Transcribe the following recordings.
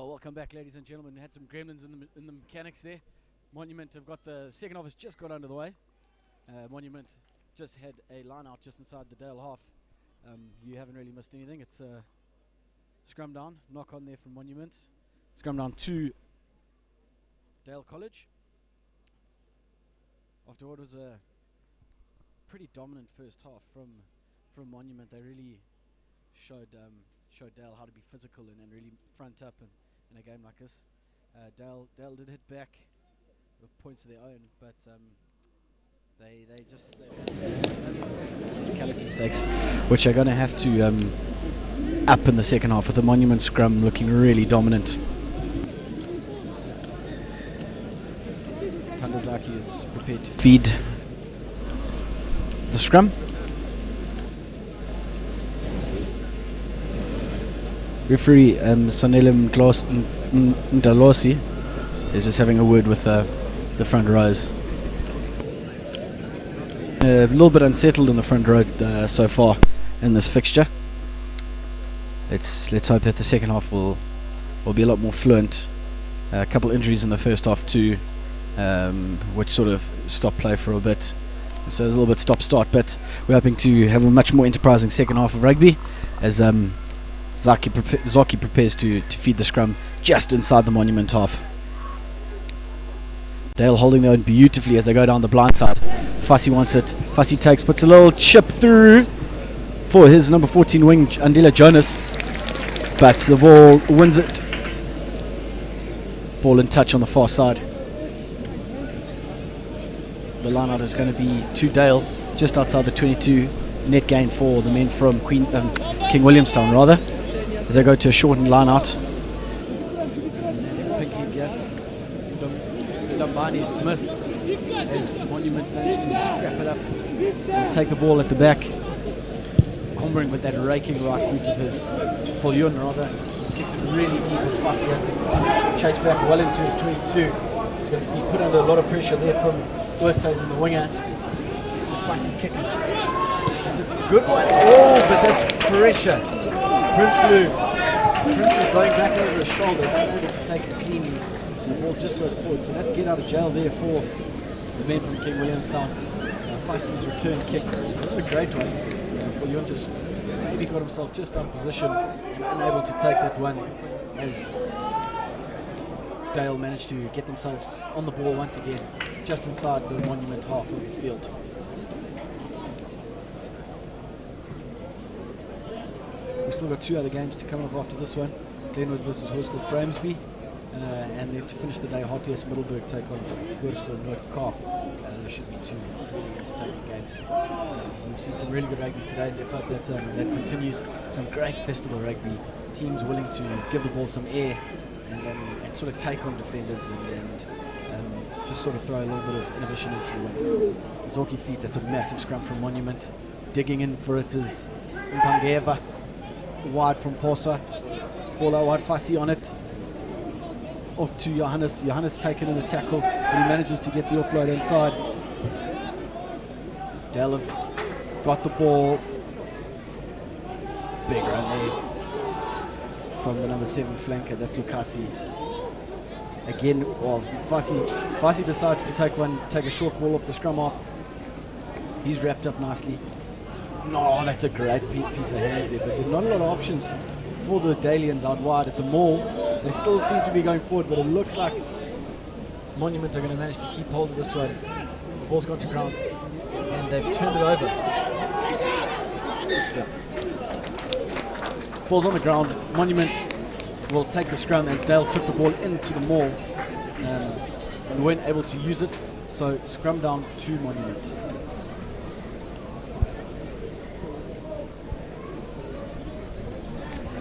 Well, welcome back, ladies and gentlemen. We had some gremlins in the mechanics there. Monument have got the second half has just got under the way. Monument just had a line out just inside the Dale half. You haven't really missed anything. It's a scrum down, knock on there from Monument. Scrum down to Dale College. After what was a pretty dominant first half from Monument, they really showed Dale how to be physical and really front up in a game like this. Dale did hit back with points of their own, but they physicality stakes, which are going to have to up in the second half, with the Monument scrum looking really dominant. Tandazaki is prepared to feed the scrum. Referee Sanelim Ndalosi is just having a word with the front rows. A little bit unsettled in the front row so far in this fixture. Let's hope that the second half will be a lot more fluent. A couple injuries in the first half too, which sort of stopped play for a bit. So there's a little bit stop-start, but we're hoping to have a much more enterprising second half of rugby as Zaki prepares to feed the scrum just inside the Monument half. Dale holding their own beautifully as they go down the blind side. Fussy wants it. Fussy puts a little chip through for his number 14 wing, Andila Jonas. But the ball wins it. Ball in touch on the far side. The line out is going to be to Dale, just outside the 22. Net gain for the men from King Williamstown, rather, as they go to a shortened line out. Dombani is missed as Monument managed to scrap it up and take the ball at the back. Combering with that raking right boot of his. Follion, rather, kicks it really deep as Fussy has to chase back well into his 22. It's going to be put under a lot of pressure there from Wurstays in the winger. And Fussy's kick is a good one. Oh, but that's pressure. Prinsloo going back over his shoulders, unable to take it cleanly. And the ball just goes forward. So that's get out of jail there for the men from King Williamstown. Fussy's return kick wasn't a great one. Follion just maybe got himself just out of position and unable to take that one, as Dale managed to get themselves on the ball once again, just inside the Monument half of the field. We've still got two other games to come up after this one. Glenwood versus Horscourt Framesby. And then to finish the day, RTS Middleburg take on Horscourt North Kaap. There should be two really entertaining games. We've seen some really good rugby today. Let's hope that that continues. Some great festival rugby. Teams willing to give the ball some air and sort of take on defenders and just sort of throw a little bit of inhibition into the wind. Zorki feeds, that's a massive scrum from Monument. Digging in for it is Mpangeva. Wide from Posa. Ball out wide, Fussy on it. Off to Johannes. Johannes taken in the tackle, but he manages to get the offload inside. Dale have got the ball. Big run there from the number 7 flanker. That's Lukasi. Again, well, Fussy decides to take a short ball off the scrum half. He's wrapped up nicely. No, that's a great piece of hands there, but there are not a lot of options for the Dalians out wide. It's a maul. They still seem to be going forward, but it looks like Monument are going to manage to keep hold of this one. The ball's gone to ground, and they've turned it over. Yeah. Ball's on the ground. Monument will take the scrum as Dale took the ball into the maul and weren't able to use it. So scrum down to Monument.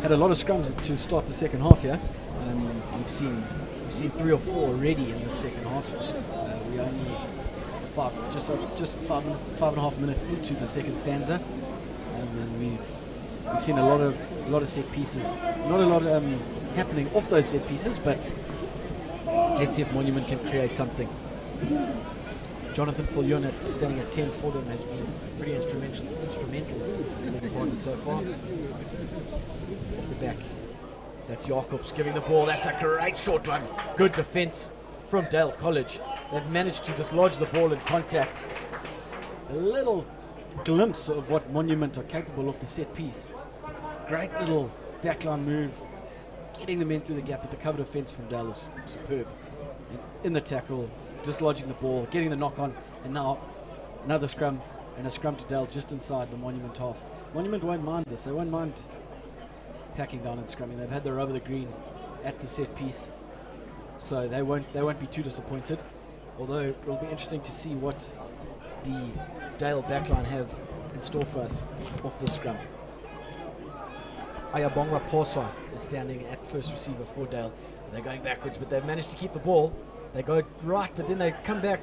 Had a lot of scrums to start the second half here. We've seen 3 or 4 already in the second half. We only just five and a half minutes into the second stanza, and we've seen a lot of set pieces. Not a lot happening off those set pieces, but let's see if Monument can create something. Jonathan Follion standing at 10 for them has been pretty instrumental in the department so far. Off the back That's Jacobs giving the ball. That's a great short one. Good defense from Dale College. They've managed to dislodge the ball in contact. A little glimpse of what Monument are capable of the set piece. Great little backline move. Getting the men through the gap, but the cover defense from Dale is superb. And in the tackle, dislodging the ball, getting the knock on, and now another scrum, and a scrum to Dale just inside the Monument half. Monument won't mind this. They won't mind packing down and scrumming. They've had their over the green at the set piece, so they won't be too disappointed. Although it will be interesting to see what the Dale backline have in store for us off this scrum. Ayabongwa Poswa is standing at first receiver for Dale. They're going backwards, but they've managed to keep the ball. They go right, but then they come back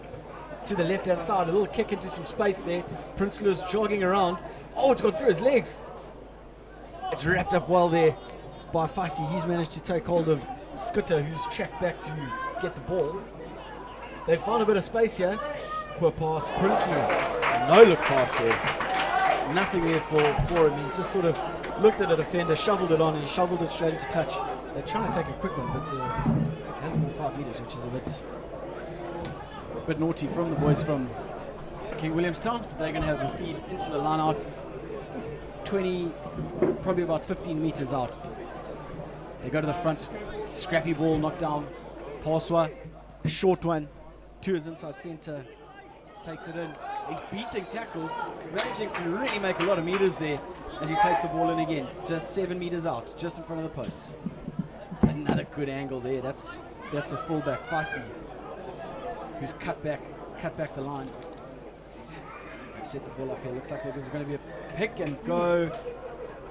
to the left-hand side. A little kick into some space there. Prince Louis jogging around. Oh, it's gone through his legs. It's wrapped up well there by Fassi. He's managed to take hold of Skutter, who's tracked back to get the ball. They found a bit of space here. Poor pass. Prince Louis. No look pass there. Nothing there for him. He's just sort of looked at a defender, shoveled it on, and he shoveled it straight into touch. They're trying to take a quick one, but it hasn't been 5 meters, which is a bit naughty from the boys from King Williamstown. They're going to have the feed into the line out 20, probably about 15 meters out. They go to the front, scrappy ball, knocked down. Paswa, short one, to his inside center, takes it in. He's beating tackles, managing to really make a lot of meters there as he takes the ball in again, just 7 meters out, just in front of the post. Another good angle there. That's a fullback, Fassi, who's cut back the line. They've set the ball up here. Looks like there's going to be a pick and go.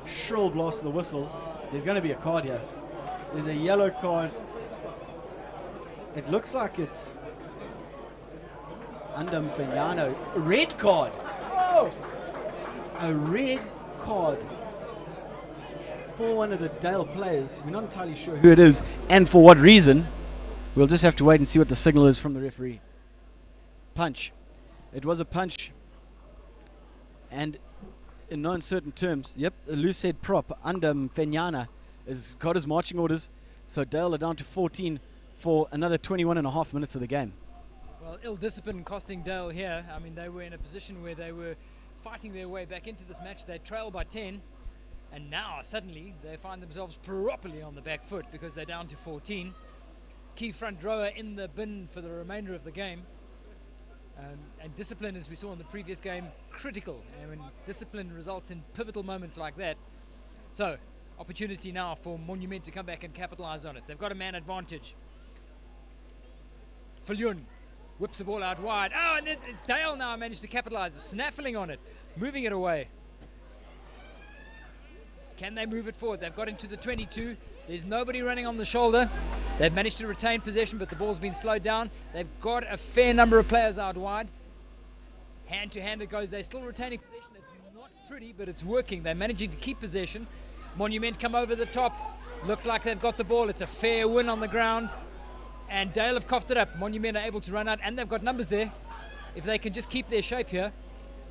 Shrill blast of the whistle. There's going to be a card here. There's a yellow card. It looks like it's Andam Fenyano. A red card. Oh! A red card for one of the Dale players. We're not entirely sure who it is and for what reason. We'll just have to wait and see what the signal is from the referee. Punch. It was a punch. And in no uncertain terms, yep, a loose head prop, Andam Fenyana, has got his marching orders. So Dale are down to 14 for another 21 and a half minutes of the game. Well, ill discipline costing Dale here. I mean, they were in a position where they were fighting their way back into this match. They trailed by 10, and now suddenly they find themselves properly on the back foot because they're down to 14. Key front rower in the bin for the remainder of the game. And discipline, as we saw in the previous game, critical. And when discipline results in pivotal moments like that. So, opportunity now for Monument to come back and capitalize on it. They've got a man advantage. Viljoen whips the ball out wide. Oh, and Dale now managed to capitalize, snaffling on it, moving it away. Can they move it forward? They've got into the 22. There's nobody running on the shoulder. They've managed to retain possession, but the ball's been slowed down. They've got a fair number of players out wide. Hand to hand it goes. They're still retaining possession. It's not pretty, but it's working. They're managing to keep possession. Monument come over the top. Looks like they've got the ball. It's a fair win on the ground. And Dale have coughed it up. Monument are able to run out, and they've got numbers there. If they can just keep their shape here,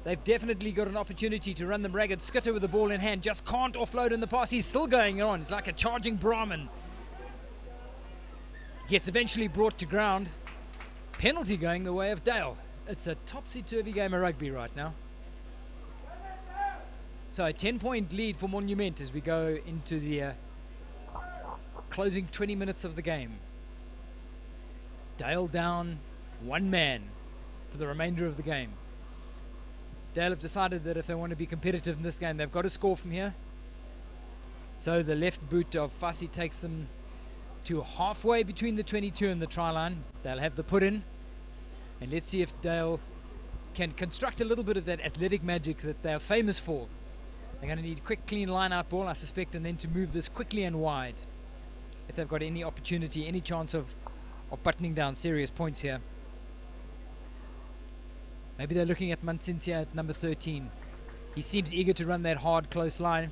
they've definitely got an opportunity to run them ragged. Skutter with the ball in hand, just can't offload in the pass. He's still going on. It's like a charging Brahmin. Gets eventually brought to ground. Penalty going the way of Dale. It's a topsy-turvy game of rugby right now. So a 10-point lead for Monument as we go into the closing 20 minutes of the game. Dale down one man for the remainder of the game. Dale have decided that if they want to be competitive in this game, they've got to score from here. So the left boot of Fassi takes them to halfway between the 22 and the try line. They'll have the put in. And let's see if Dale can construct a little bit of that athletic magic that they're famous for. They're going to need quick, clean line-out ball, I suspect, and then to move this quickly and wide. If they've got any opportunity, any chance of buttoning down serious points here. Maybe they're looking at Mansinsia at number 13. He seems eager to run that hard, close line.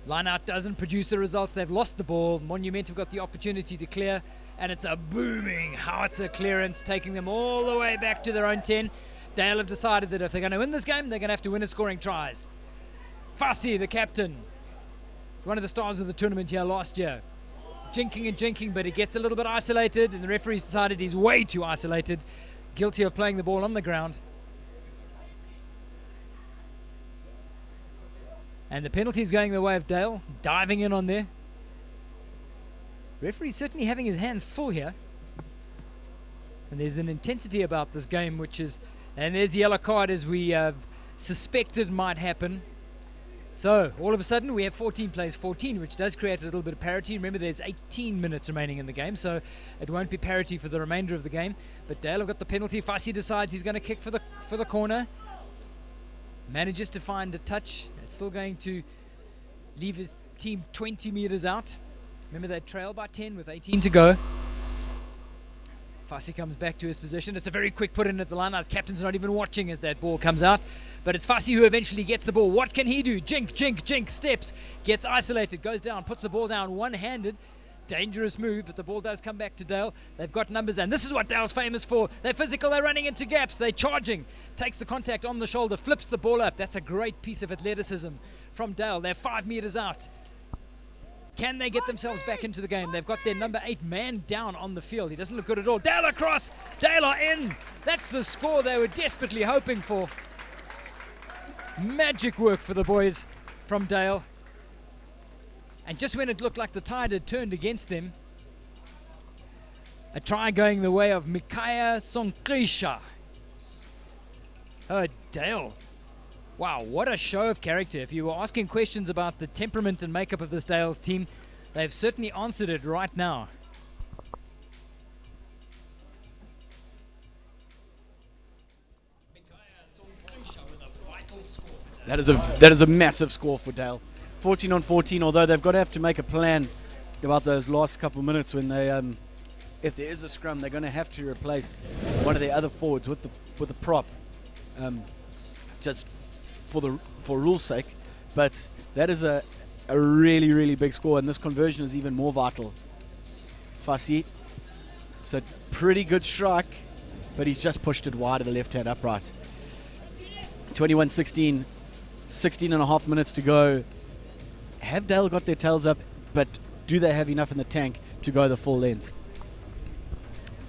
Line-out doesn't produce the results. They've lost the ball. Monument have got the opportunity to clear, and it's a booming howitzer clearance, taking them all the way back to their own 10. Dale have decided that if they're going to win this game, they're going to have to win it scoring tries. Fassi, the captain, one of the stars of the tournament here last year. jinking and jinking, but he gets a little bit isolated, and the referee's decided he's way too isolated, guilty of playing the ball on the ground. And the penalty is going the way of Dale, diving in on there. Referee's certainly having his hands full here. And there's an intensity about this game, which is, and there's the yellow card as we suspected might happen. So all of a sudden we have 14 plays 14, which does create a little bit of parity. Remember, there's 18 minutes remaining in the game, so it won't be parity for the remainder of the game. But Dale have got the penalty. Fassi decides he's going to kick for the corner. Manages to find a touch. It's still going to leave his team 20 meters out. Remember, they trail by 10 with 18 to go. Fassi comes back to his position. It's a very quick put in at the line. The captain's not even watching as that ball comes out. But it's Fassi who eventually gets the ball. What can he do? Jink, jink, jink, steps. Gets isolated, goes down, puts the ball down one-handed. Dangerous move, but the ball does come back to Dale. They've got numbers, and this is what Dale's famous for. They're physical, they're running into gaps, they're charging. Takes the contact on the shoulder, flips the ball up. That's a great piece of athleticism from Dale. They're 5 meters out. Can they get themselves back into the game? They've got their number 8 man down on the field. He doesn't look good at all. Dale across. Dale are in. That's the score they were desperately hoping for. Magic work for the boys from Dale. And just when it looked like the tide had turned against them, a try going the way of Mikaya Sonkrisha. Oh, Dale. Wow, what a show of character. If you were asking questions about the temperament and makeup of this Dale's team, they've certainly answered it right now. That is a massive score for Dale. 14 on 14, although they've got to have to make a plan about those last couple of minutes when they, if there is a scrum, they're going to have to replace one of their other forwards with the prop, just for rule's sake. But that is a really, really big score, and this conversion is even more vital. Fassi, it's a pretty good strike, but he's just pushed it wide of the left-hand upright. 21-16, 16 and a half minutes to go. Have Dale got their tails up, but do they have enough in the tank to go the full length?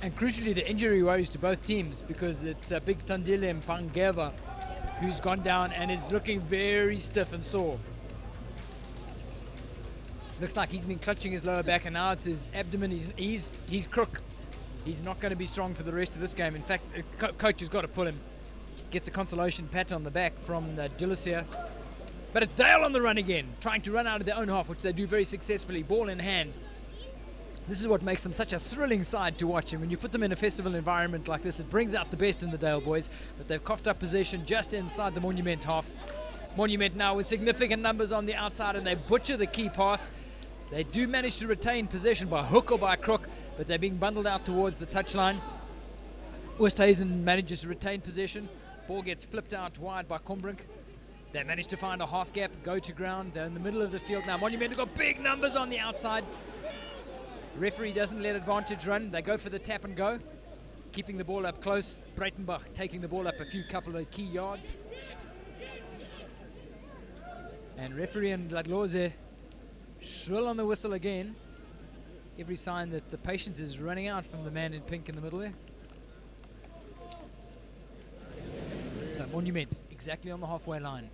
And crucially, the injury worries to both teams, because it's Big Tandile Mpangeva who's gone down and is looking very stiff and sore. Looks like he's been clutching his lower back, and now it's his abdomen. He's crook. He's not going to be strong for the rest of this game. In fact, coach has got to pull him. Gets a consolation pat on the back from Dulacere. But it's Dale on the run again, trying to run out of their own half, which they do very successfully, ball in hand. This is what makes them such a thrilling side to watch. And when you put them in a festival environment like this, it brings out the best in the Dale boys. But they've coughed up possession just inside the Monument half. Monument now with significant numbers on the outside, and they butcher the key pass. They do manage to retain possession by hook or by crook, but they're being bundled out towards the touchline. Oosthuizen manages to retain possession. Ball gets flipped out wide by Combrink. They manage to find a half gap, go to ground. They're in the middle of the field now. Monument have got big numbers on the outside. Referee doesn't let advantage run. They go for the tap and go, keeping the ball up close. Breitenbach taking the ball up a couple of key yards. And referee and Ladloze shrill on the whistle again. Every sign that the patience is running out from the man in pink in the middle there. So Monument exactly on the halfway line.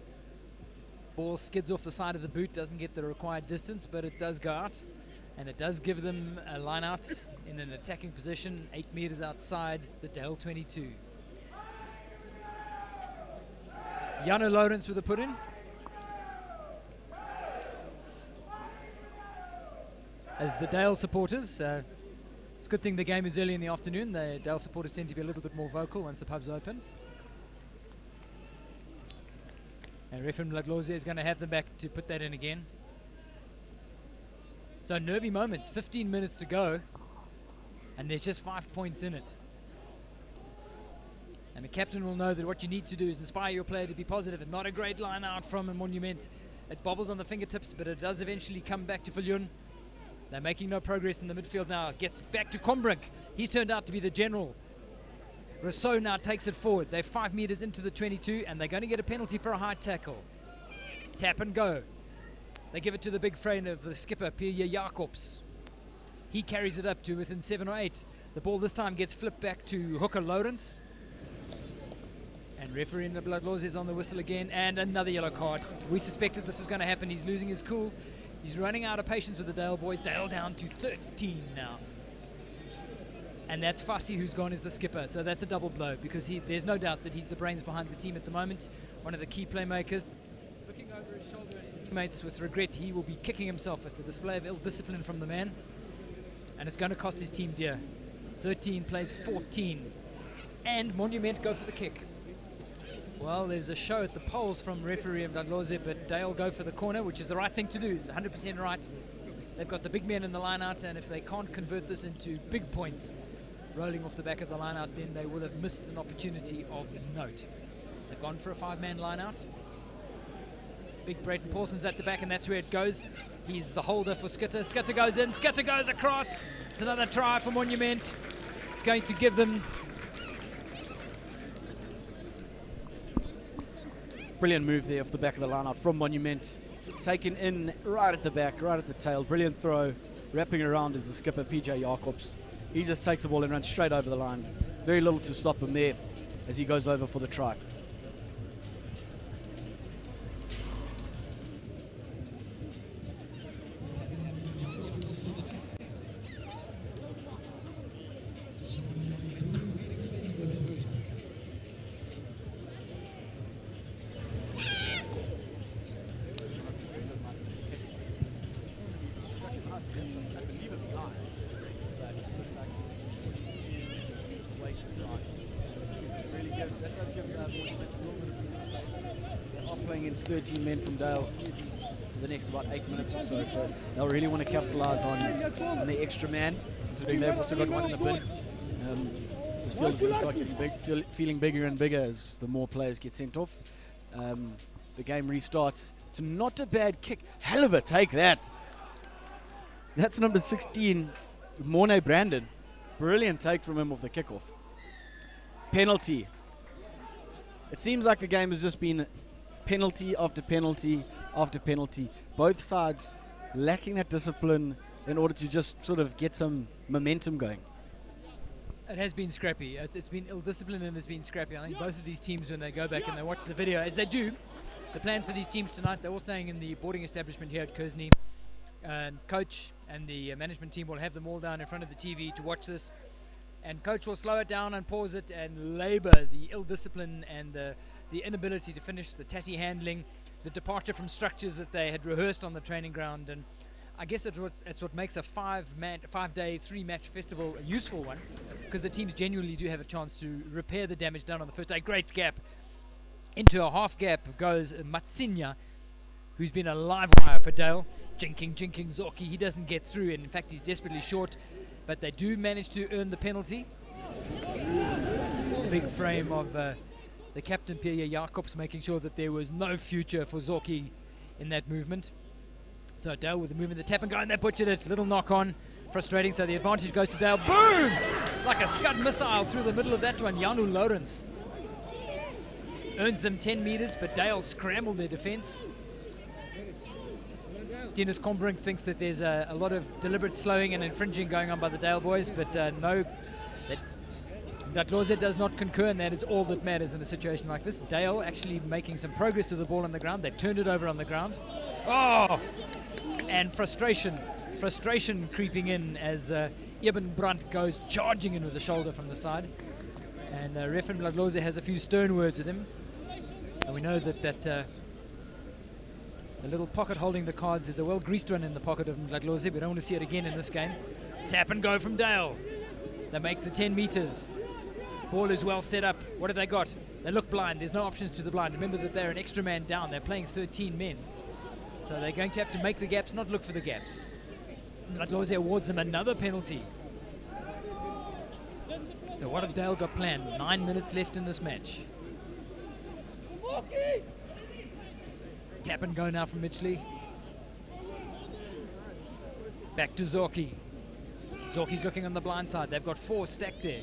Ball skids off the side of the boot, doesn't get the required distance, but it does go out. And it does give them a line out in an attacking position, 8 meters outside the Dale 22. Jano Lawrence with a put in. As the Dale supporters, it's a good thing the game is early in the afternoon. The Dale supporters tend to be a little bit more vocal once the pub's open. And Refem Ladloze is going to have them back to put that in again. So nervy moments, 15 minutes to go, and there's just 5 points in it. And the captain will know that what you need to do is inspire your player to be positive. And not a great line out from a Monument. It bobbles on the fingertips, but it does eventually come back to Viljoen. They're making no progress in the midfield now. It gets back to Combrink. He's turned out to be the general. Rousseau now takes it forward. They're 5 meters into the 22, and they're going to get a penalty for a high tackle. Tap and go. They give it to the big friend of the skipper, Pierre Jacobs. He carries it up to within 7 or 8. The ball this time gets flipped back to hooker Lawrence. And referee in the blood laws is on the whistle again, and another yellow card. We suspected this was going to happen. He's losing his cool. He's running out of patience with the Dale boys. Dale down to 13 now. And that's Fassi who's gone as the skipper. So that's a double blow because there's no doubt that he's the brains behind the team at the moment. One of the key playmakers. Looking over his shoulder at his teammates with regret, he will be kicking himself. It's a display of ill discipline from the man. And it's going to cost his team dear. 13 plays 14. And Monument go for the kick. Well, there's a show at the polls from referee Mdadloze, but Dale go for the corner, which is the right thing to do. It's 100% right. They've got the big men in the line-out, and if they can't convert this into big points rolling off the back of the line-out, then they will have missed an opportunity of note. They've gone for a 5-man line-out. Big Brayton Paulson's at the back, and that's where it goes. He's the holder for Skitter. Skitter goes in. Skitter goes across. It's another try for Monument. It's going to give them... Brilliant move there off the back of the line-out from Monument. Taken in right at the back, right at the tail. Brilliant throw. Wrapping around is the skipper, PJ Jacobs. He just takes the ball and runs straight over the line. Very little to stop him there as he goes over for the try. They are playing against 13 men from Dale for the next about 8 minutes or so, so they'll really want to capitalise on the extra man, considering they've also got one in the bin. This field is going to start getting big, feeling bigger and bigger as the more players get sent off. The game restarts. It's not a bad kick. Hell of a take that. That's number 16, Mornay Brandon. Brilliant take from him off the kickoff. Penalty. It seems like the game has just been penalty after penalty after penalty. Both sides lacking that discipline in order to just sort of get some momentum going. It has been scrappy. It's been ill-disciplined and it's been scrappy. I think both of these teams, when they go back and they watch the video, as they do, the plan for these teams tonight, they're all staying in the boarding establishment here at Kearsney. Coach and the management team will have them all down in front of the TV to watch this. And coach will slow it down and pause it and labour the ill-discipline and the inability to finish, the tatty handling, the departure from structures that they had rehearsed on the training ground. And I guess it's what makes a 5-day, 3-match festival a useful one, because the teams genuinely do have a chance to repair the damage done on the first day. Great gap. Into a half gap goes Matsinya, who's been a live wire for Dale. Jinking Zorki. He doesn't get through, and in fact he's desperately short, but they do manage to earn the penalty. The big frame of the captain, Pierre Jacobs, making sure that there was no future for Zorki in that movement. So Dale with the movement, the tap and go, and they butchered it. Little knock on. Frustrating, so the advantage goes to Dale. Boom! Like a Scud missile through the middle of that one. Janu Lawrence earns them 10 meters, but Dale scrambled their defense. Dennis Combrink thinks that there's a lot of deliberate slowing and infringing going on by the Dale boys, but no, Mdadloze does not concur, and that is all that matters in a situation like this. Dale actually making some progress with the ball on the ground. They've turned it over on the ground. Oh! And frustration creeping in as Ibn Brandt goes charging in with the shoulder from the side. And Refin Mdadloze has a few stern words with him. And we know that the little pocket holding the cards is a well-greased one in the pocket of Mdadloze. We don't want to see it again in this game. Tap and go from Dale. They make the 10 meters. Ball is well set up. What have they got? They look blind. There's no options to the blind. Remember that they're an extra man down. They're playing 13 men. So they're going to have to make the gaps, not look for the gaps. Mdadloze awards them another penalty. So what have Dale got planned? 9 minutes left in this match. Tap and go now from Mitchley. Back to Zorki. Zorki's looking on the blind side. They've got 4 stacked there.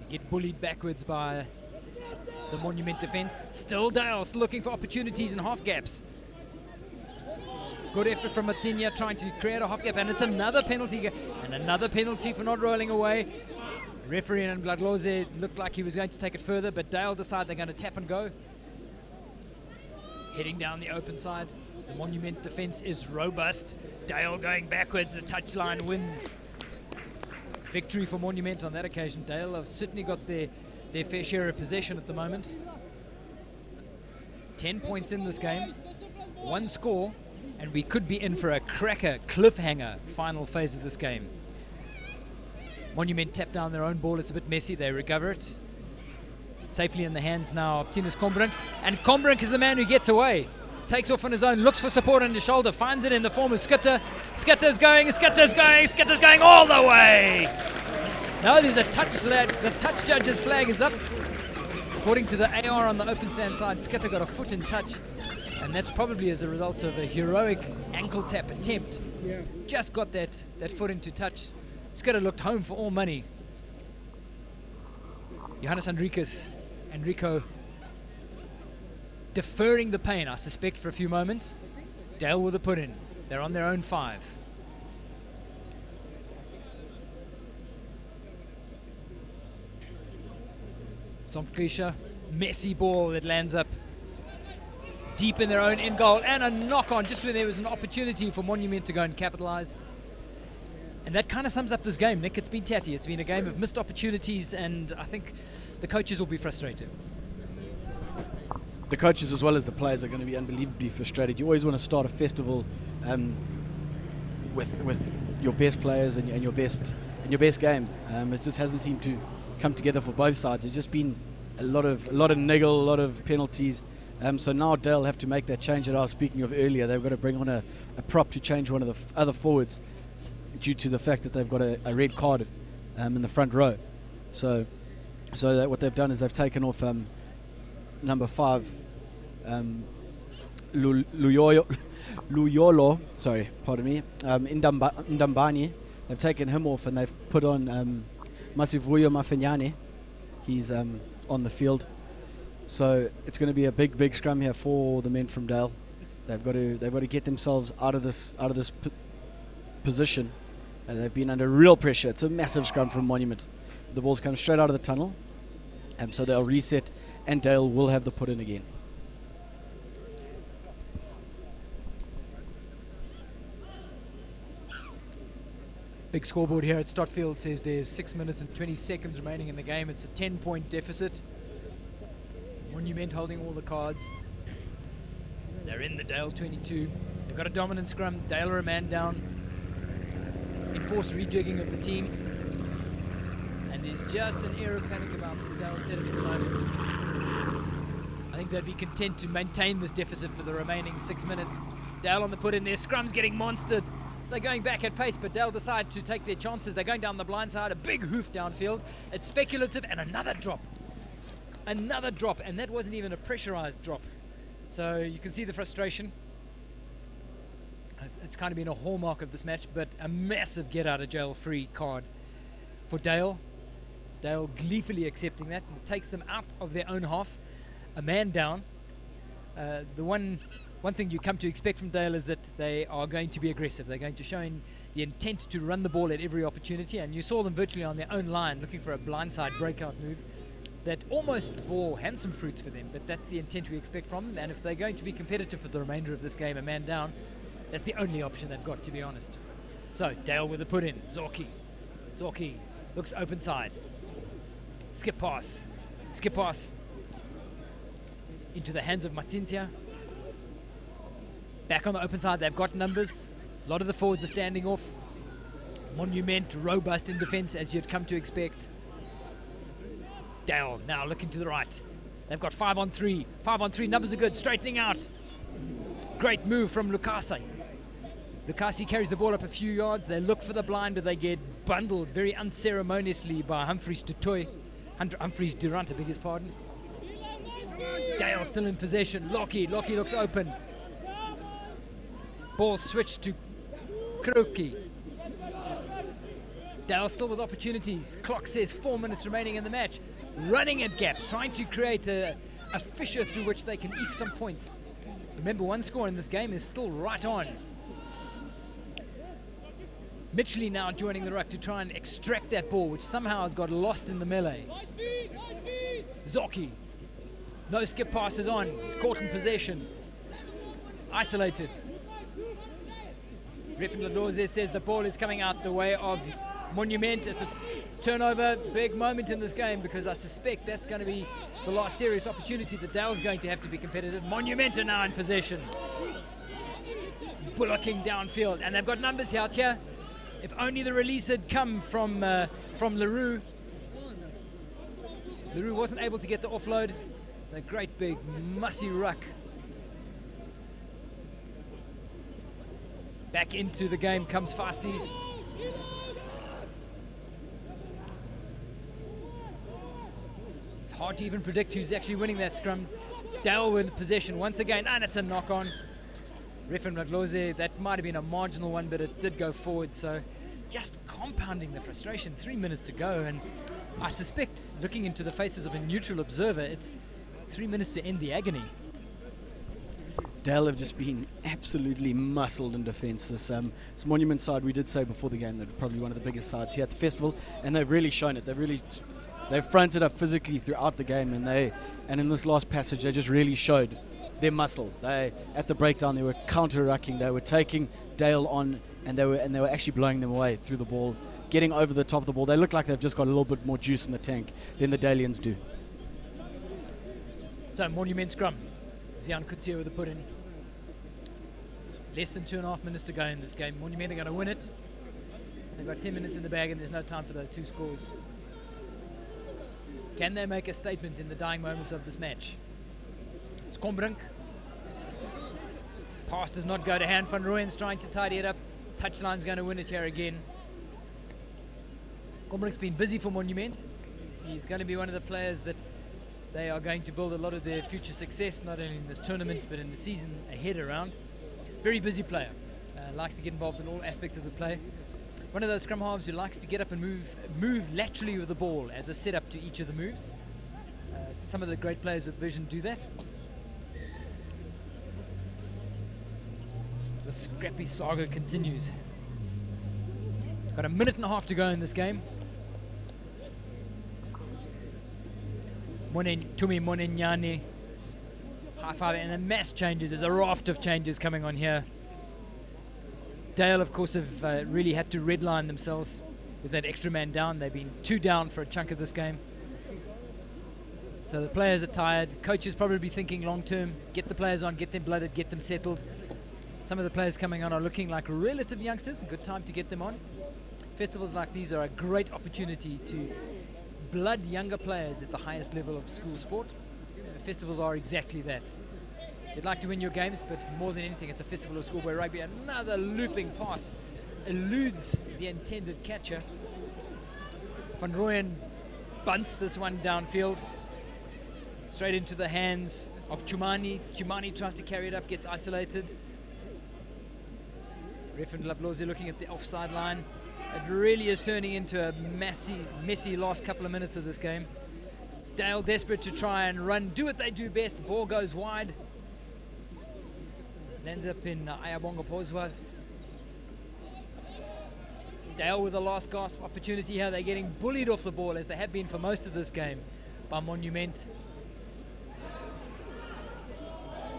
Get bullied backwards by the Monument defense. Still Dale, still looking for opportunities and half gaps. Good effort from Matsinya trying to create a half gap, and it's another penalty, and another penalty for not rolling away. Referee and Gladloze looked like he was going to take it further, but Dale decide they're going to tap and go. Heading down the open side. The Monument defense is robust. Dale going backwards, the touchline wins. Victory for Monument on that occasion. Dale have certainly got their fair share of possession at the moment. 10 points in this game, 1 score, and we could be in for a cracker, cliffhanger final phase of this game. Monument tap down their own ball. It's a bit messy. They recover it. Safely in the hands now of Tinus Kombrink. And Kombrink is the man who gets away. Takes off on his own, looks for support on his shoulder, finds it in the form of Skitter. Skitter's going all the way. Now there's a touch flag. The touch judge's flag is up. According to the AR on the open stand side, Skitter got a foot in touch. And that's probably as a result of a heroic ankle tap attempt. Yeah. Just got that foot into touch. Skitter looked home for all money. Johannes Enrico deferring the pain, I suspect, for a few moments. Dale with a put in. They're on their own 5. Somklisha, messy ball that lands up deep in their own end goal, and a knock on just when there was an opportunity for Monument to go and capitalize. And that kind of sums up this game, Nick. It's been tatty. It's been a game of missed opportunities, and I think the coaches will be frustrated. The coaches as well as the players are going to be unbelievably frustrated. You always want to start a festival with your best players and your best game. It just hasn't seemed to come together for both sides. It's just been a lot of niggle, a lot of penalties. So now Dale have to make that change that I was speaking of earlier. They've got to bring on a prop to change one of the other forwards due to the fact that they've got a red card in the front row. So that what they've done is they've taken off number 5, Luyolo, sorry, pardon me, Ndambani. They've taken him off and they've put on Masivuyo Mafenyane. He's on the field. So it's going to be a big scrum here for the men from Dale. They've got to get themselves out of this position. They've been under real pressure. It's a massive scrum from Monument. The ball's come straight out of the tunnel, so they'll reset, and Dale will have the put in again. Big scoreboard here at Stotfield says there's 6 minutes and 20 seconds remaining in the game. It's a 10-point deficit. Monument holding all the cards. They're in the Dale 22. They've got a dominant scrum. Dale are a man down. Enforced rejigging of the team. And there's just an air of panic about this Dale setup at the moment. I think they'd be content to maintain this deficit for the remaining 6 minutes. Dale on the put in there. Scrum's getting monstered. They're going back at pace, but Dale decide to take their chances. They're going down the blind side. A big hoof downfield. It's speculative, and another drop. Another drop, and that wasn't even a pressurized drop. So you can see the frustration. It's kind of been a hallmark of this match, but a massive get out of jail free card for Dale. Dale gleefully accepting that, and it takes them out of their own half, a man down. The one thing you come to expect from Dale is that they are going to be aggressive. They're going to show the intent to run the ball at every opportunity, and you saw them virtually on their own line looking for a blindside breakout move that almost bore handsome fruits for them, but that's the intent we expect from them. And if they're going to be competitive for the remainder of this game, a man down, that's the only option they've got, to be honest. So Dale with a put in. Zorki looks open side. Skip pass into the hands of Matsintia. Back on the open side, they've got numbers. A lot of the forwards are standing off. Monument robust in defense, as you'd come to expect. Dale now looking to the right. They've got 5 on 3. 5 on 3, numbers are good, straightening out. Great move from Lukasi. Lukasi carries the ball up a few yards. They look for the blind, but they get bundled very unceremoniously by Humphreys Durant, I beg his pardon. Dale still in possession. Lockie looks open. Ball switched to Kroki. Dale still with opportunities. Clock says 4 minutes remaining in the match. Running at gaps, trying to create a fissure through which they can eke some points. Remember, 1 score in this game is still right on. Mitchley now joining the ruck to try and extract that ball, which somehow has got lost in the melee. Zoki. No skip passes on. He's caught in possession. Isolated. Refin Ladorze says the ball is coming out the way of Monument. It's a turnover, big moment in this game, because I suspect that's going to be the last serious opportunity that Dale's going to have to be competitive. Monument are now in possession. Bullocking downfield, and they've got numbers out here. If only the release had come from LaRue. LaRue wasn't able to get the offload. A great big mussy ruck. Back into the game comes Fasi. It's hard to even predict who's actually winning that scrum. Dale with possession once again, and it's a knock on. Refin Ladorze, that might have been a marginal one, but it did go forward, so just compounding the frustration. 3 minutes to go, and I suspect, looking into the faces of a neutral observer, it's 3 minutes to end the agony. Dale have just been absolutely muscled in defence. This Monument side, we did say before the game, they're probably one of the biggest sides here at the festival, and they've really shown it. They've fronted up physically throughout the game, and in this last passage, they just really showed their muscle. At the breakdown, they were counter-rucking. They were taking Dale on, and they were actually blowing them away through the ball, getting over the top of the ball. They look like they've just got a little bit more juice in the tank than the Dalians do. So Monument scrum. Zian Kutsia with the put in. Less than 2.5 minutes to go in this game. Monument are going to win it. They've got 10 minutes in the bag, and there's no time for those two scores. Can they make a statement in the dying moments of this match? It's Kombrink. Pass does not go to hand. Van Rooyen's trying to tidy it up. Touchline's going to win it here again. Kombrink's been busy for Monument. He's going to be one of the players that they are going to build a lot of their future success, not only in this tournament, but in the season ahead around. Very busy player. Likes to get involved in all aspects of the play. One of those scrum halves who likes to get up and move laterally with the ball as a setup to each of the moves. Some of the great players with vision do that. The scrappy saga continues. Got a minute and a half to go in this game. Tumi Monenyane. High five, and a mass changes. There's a raft of changes coming on here. Dale, of course, have really had to redline themselves with that extra man down. They've been 2 down for a chunk of this game. So the players are tired. Coaches probably thinking long term. Get the players on, get them blooded, get them settled. Some of the players coming on are looking like relative youngsters. Good time to get them on. Festivals like these are a great opportunity to blood younger players at the highest level of school sport. Festivals are exactly that. You'd like to win your games, but more than anything, it's a festival of schoolboy rugby. Another looping pass eludes the intended catcher. Van Rooyen bunts this one downfield. Straight into the hands of Chumani. Chumani tries to carry it up, gets isolated. Refin Ladorze looking at the offside line. It really is turning into a messy last couple of minutes of this game. Dale desperate to try and run, do what they do best. The ball goes wide. Lands up in Ayabonga Pozwa. Dale with the last gasp opportunity here. They're getting bullied off the ball, as they have been for most of this game, by Monument.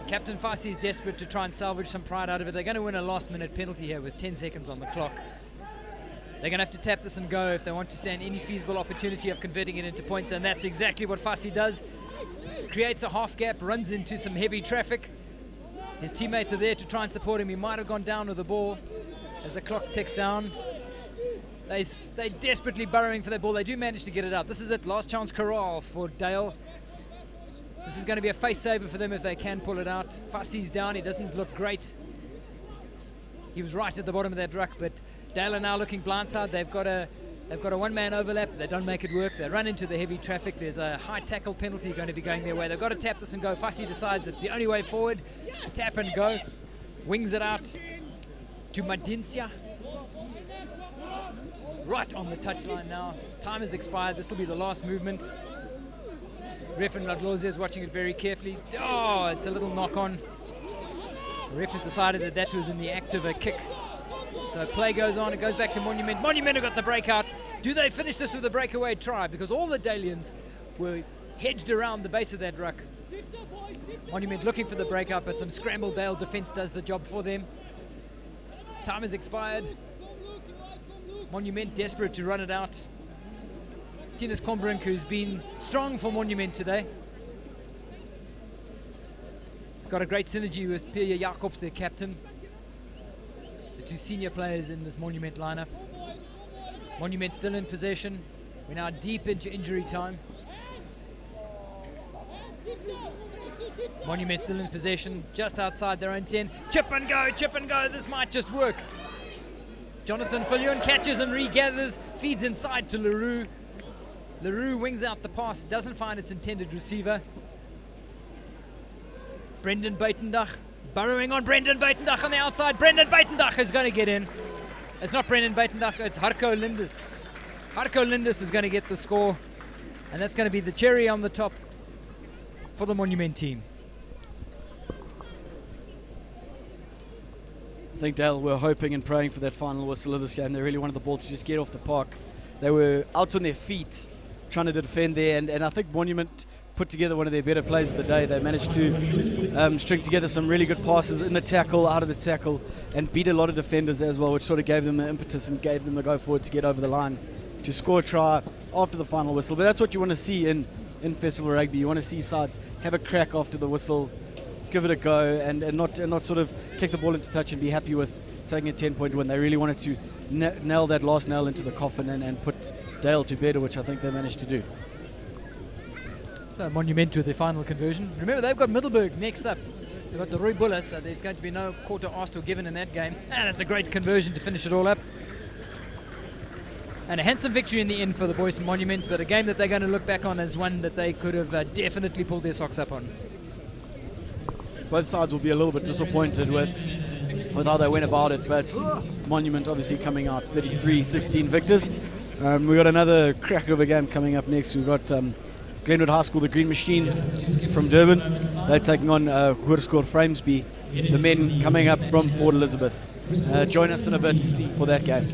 Captain Fasi is desperate to try and salvage some pride out of it. They're going to win a last-minute penalty here with 10 seconds on the clock. They're going to have to tap this and go if they want to stand any feasible opportunity of converting it into points, and that's exactly what Fasi does. Creates a half gap, runs into some heavy traffic. His teammates are there to try and support him. He might have gone down with the ball as the clock ticks down. They're desperately burrowing for their ball. They do manage to get it out. This is it, last chance corral for Dale. This is going to be a face saver for them if they can pull it out. Fasi's down, he doesn't look great. He was right at the bottom of that ruck, but Dale are now looking blindside. They've got a one-man overlap. They don't make it work. They run into the heavy traffic. There's a high tackle penalty going to be going their way. They've got to tap this and go. Fasi decides it's the only way forward. Tap and go. Wings it out to Madincia. Right on the touchline now. Time has expired. This will be the last movement. Refin Ladorze is watching it very carefully. Oh, it's a little knock-on. The ref has decided that was in the act of a kick. So play goes on, it goes back to Monument. Monument have got the breakout. Do they finish this with a breakaway try? Because all the Dalians were hedged around the base of that ruck. Monument looking for the breakout, but some scrambled Dale defense does the job for them. Time has expired. Monument desperate to run it out. Tinus Kombrink, who's been strong for Monument today. Got a great synergy with Pierre Jacobs, their captain. The two senior players in this Monument lineup. Monument still in possession. We're now deep into injury time. Monument still in possession, just outside their own 10. Chip and go, this might just work. Jonathan Fillion catches and regathers, feeds inside to Leroux. Leroux wings out the pass, doesn't find its intended receiver. Brendan Buitendach, burrowing on Brendan Buitendach on the outside. Brendan Buitendach is going to get in. It's not Brendan Buitendach, it's Harco Lindis. Harco Lindis is going to get the score, and that's going to be the cherry on the top for the Monument team. I think Dale were hoping and praying for that final whistle of this game. They really wanted the ball to just get off the park. They were out on their feet trying to defend there, and I think Monument put together one of their better plays of the day. They managed to string together some really good passes in the tackle, out of the tackle, and beat a lot of defenders as well, which sort of gave them the impetus and gave them the go forward to get over the line to score a try after the final whistle. But that's what you want to see in festival rugby. You want to see sides have a crack after the whistle, give it a go, and not sort of kick the ball into touch and be happy with taking a 10-point win. They really wanted to nail that last nail into the coffin and put Dale to bed, which I think they managed to do. So Monument with their final conversion. Remember, they've got Middelburg next up. They've got the Roy Buller, so there's going to be no quarter asked or given in that game. And it's a great conversion to finish it all up. And a handsome victory in the end for the boys from Monument, but a game that they're going to look back on as one that they could have definitely pulled their socks up on. Both sides will be a little bit disappointed with how they went about it, but Monument obviously coming out 33-16 victors. We've got another cracker of a game coming up next. We've got Glenwood High School, the Green Machine from Durban. They're taking on Hoërskool Framesby, the men coming up from Port Elizabeth. Join us in a bit for that game.